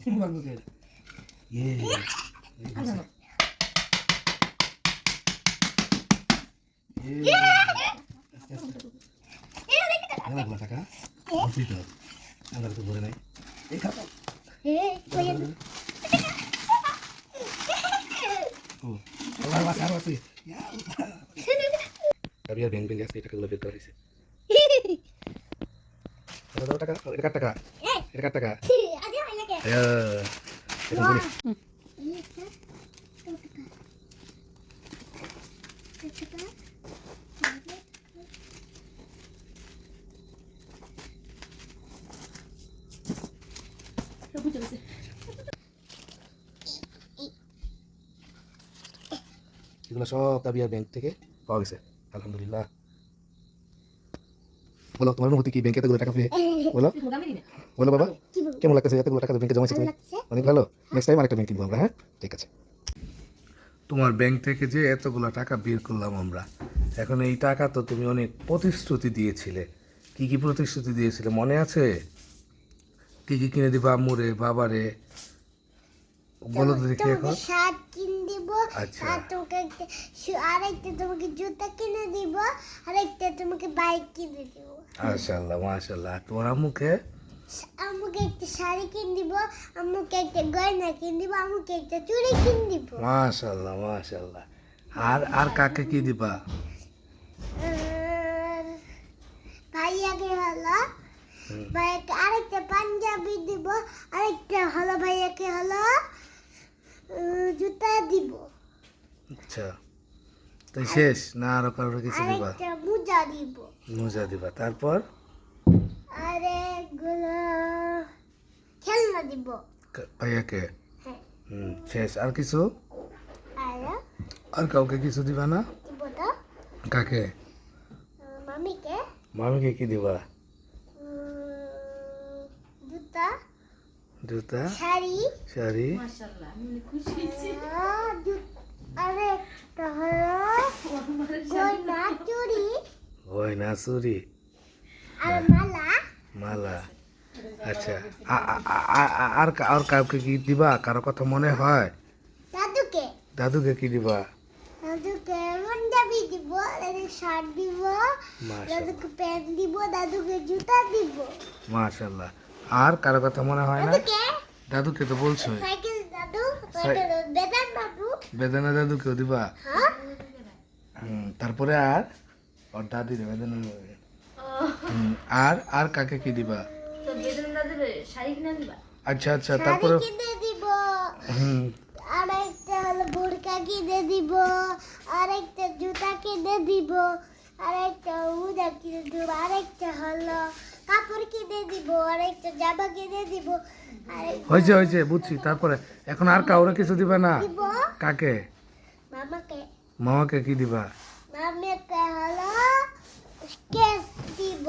বান্ধবের ইয়ে টাকা আমরা তো বলে নাই এই খাতা আরো আছে আর ব্যাংক ব্যাংক আছে টাকাগুলো বের করা হয়েছে টাকা এটা টাকা এটা টাকা এগুলো সব তাবিয়ার ব্যাংক থেকে পাওয়া গেছে আলহামদুলিল্লাহ। বলো তোমার অনুভূতি কি ব্যাংকে এতগুলো টাকা পেয়ে? বলো বলো বাবা কেমন লাগতেছে এতগুলো টাকা ব্যাংকে জমাইছো তুমি? অনেক ভালো। নেক্সট টাইম আরেকটা ব্যাংক কিনবো আমরা। হ্যাঁ ঠিক আছে। তোমার ব্যাংক থেকে যে এতগুলো টাকা বের করলাম আমরা, এখন এই টাকা তো তুমি অনেক প্রতিশ্রুতি দিয়েছিলে। কি কি প্রতিশ্রুতি দিয়েছিলে মনে আছে? কি কি কিনে দিবা আম্মুরে বাবারে বলো তো দেখি এখন। শার্ট কিনে দিব, আচ্ছা আর তোমাকে আরেকটা তোমাকে জুতা কিনে দিব, আরেকটা তোমাকে বাইক কিনে দিব। মাশাআল্লাহ মাশাআল্লাহ। তোমার আম্মুকে? আম্মুকে একটা শাড়ি কিনে দিব, আম্মুকে একটা গয়না কিনে দিব, আম্মুকে একটা চুড়ি কিনে দিব। মাশাআল্লাহ মাশাআল্লাহ। আর আর কাকে কি দিবা? ভাইয়াকে হলো ভাইয়াকে আরেকটা পাঞ্জাবি দিব, আরেকটা হলো ভাইয়াকে হলো জুতা দিব। আচ্ছা তাই শেষ না আরো কারোর কিছু দিবা? আরেকটা মোজা দিব। মোজা দিবা তারপর? আরেকগুলো খেলনা দিব। ভাইয়াকে? হ্যাঁ। শেষ আর কিছু? আর আর কাউকে কিছু দিবা না? দিব তো কাকে? মামিকে মামিকে কি দিবা? জুতা জুতা শাড়ি শাড়ি মাশাআল্লাহ আমি খুশি হয়েছি। আরেকটা হলো গয়না চুড়ি গয়না চুড়ি আর মালা। মালা। আচ্ছা আর আর কাউকে কি দিবা? কারো কথা মনে হয়? দাদুকে দাদুকে কি দিবা? দাদুকে পাঞ্জাবি দিব, দাদুকে শার্ট দিব, মাশাআল্লাহ দাদুকে প্যান্ট দিব, দাদুকে জুতা দিব। মাশাআল্লাহ। আর কারো কথা মনে হয় না? দাদুকে দাদুকে তো বলছো। সাইকেল দাদু, সাই- বেদান দাদু। বেদনা দাদুকেও দিবা? হ্যাঁ তারপরে আর ওর দাদি রে বেদনা আর আর কাকে কি দিবা? তো বেদন দাদুর শাড়ি কিনে দিবা? আচ্ছা আচ্ছা শাড়ি তারপরে কিনে দিব, হুম আরেকটা হলো বোরকা কিনে দিব, আরেকটা জুতা কিনে দিব, আরেকটা মোজা কিনে দিব, আরেকটা হলো কাপড় কিনে দিব, আরেকটা জামা কিনে দিব, আরেকটা হয়েছে হয়েছে বুঝছি। তারপরে এখন আর কাউরে কিছু দিবা না? দিব কাকে? মামাকে। মামাকে কি দিবা? মামাকে হলো স্কেচ দিব,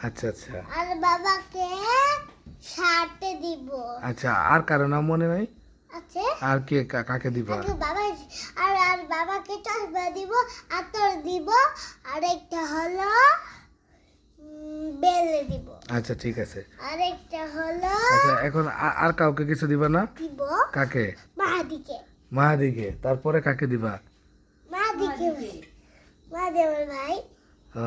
আচ্ছা আচ্ছা আর বাবাকে শার্ট দিব। আচ্ছা আর কারো নাম মনে নাই? আছে আর কে কাকে দিবা? আগে বাবা আর বাবাকে চশমা দিব, আতর দিব, আরেকটা হলো বেল দিব, আচ্ছা ঠিক আছে। আরেকটা হলো আচ্ছা এখন আর কাউকে কিছু দিবা না? দিব কাকে? মাহাদিকে। মাহাদিকে। তারপরে কাকে দিবা? মাহাদিকে মাহাদেবের ভাই ও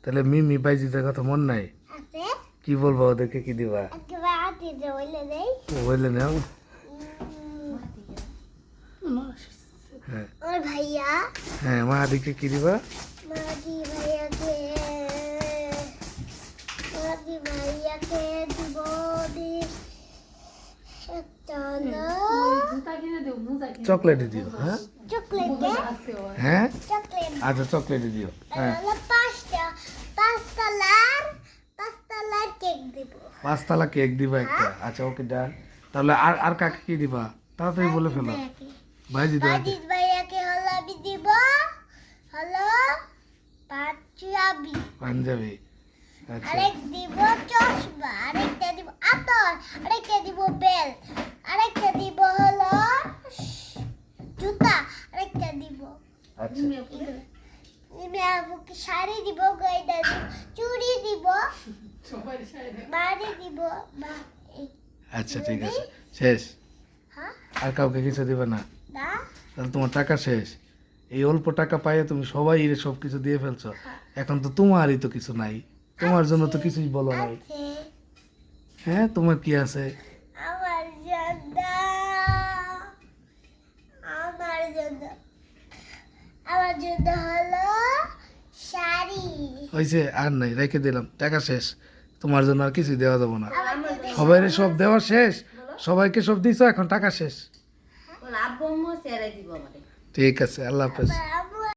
তাহলে মিমি বাইজিদের কথা মন নাই? আছে, কি বলবো ওদেরকে কি দিবা? একেবারে হাতি বলে দেয়। বললে নাও। হ্যাঁ আমার ভাইয়া হ্যাঁ মাহাদিকে কি দিবা? মাহাদি ভাইয়াকে দিব একটা হলো জুতা কিনে দেব, মোজা কিনে চকলেট দিও। হ্যাঁ চকলেটে আছে ওর। হ্যাঁ চকলেট আচ্ছা চকলেট দিও। হ্যাঁ হলো পাঁচতলার কেক দিব। পাঁচতলা কেক দিবা একটা। আচ্ছা ওকে ডান। তাহলে আর আর কাকে কি দিবা? তাড়াতাড়ি বলে ফেলো। ভাইজি দাও। বাজিদ ভাইয়াকে হলো আমি দিব হলো পাঞ্জাবি, পাঞ্জাবি। আচ্ছা আরেক দিব চশমা, আরেকটা দিব আতর, আরেকটা দিব বেল, আরেকটা দিব হলো জুতা, আরেকটা দিব আচ্ছা আবুকে শাড়ি দিব, গয়না দিব, চুড়ি দিব, সবাই শাড়ি দেব। বাড়ি দিব, আচ্ছা ঠিক আছে, শেষ? হ্যাঁ আর কাউকে কিছু দিবে না? না তাহলে তোমার টাকা শেষ। এই অল্প টাকা পাইয়ে তুমি সবাই সব কিছু দিয়ে ফেলছো। এখন তো তোমারই তো কিছু নাই, তোমার জন্য তো কিছুই বলো নাই। আছে হ্যাঁ, তোমার কি আছে? আমার জন্য আমার জন্য আমার জন্য হলো শাড়ি হয়েছে, আর নাই, রেখে দিলাম, টাকা শেষ। তোমার জন্য আর কিছু দেওয়া যাবো না। আমার জন্য সবাই সব দেওয়া শেষ, সবাইকে সব দিছো, এখন টাকা শেষ। বল আব্বু আম্মু চেয়ারে দিব আমারে ঠিক আছে, আল্লাহ হাফেজ।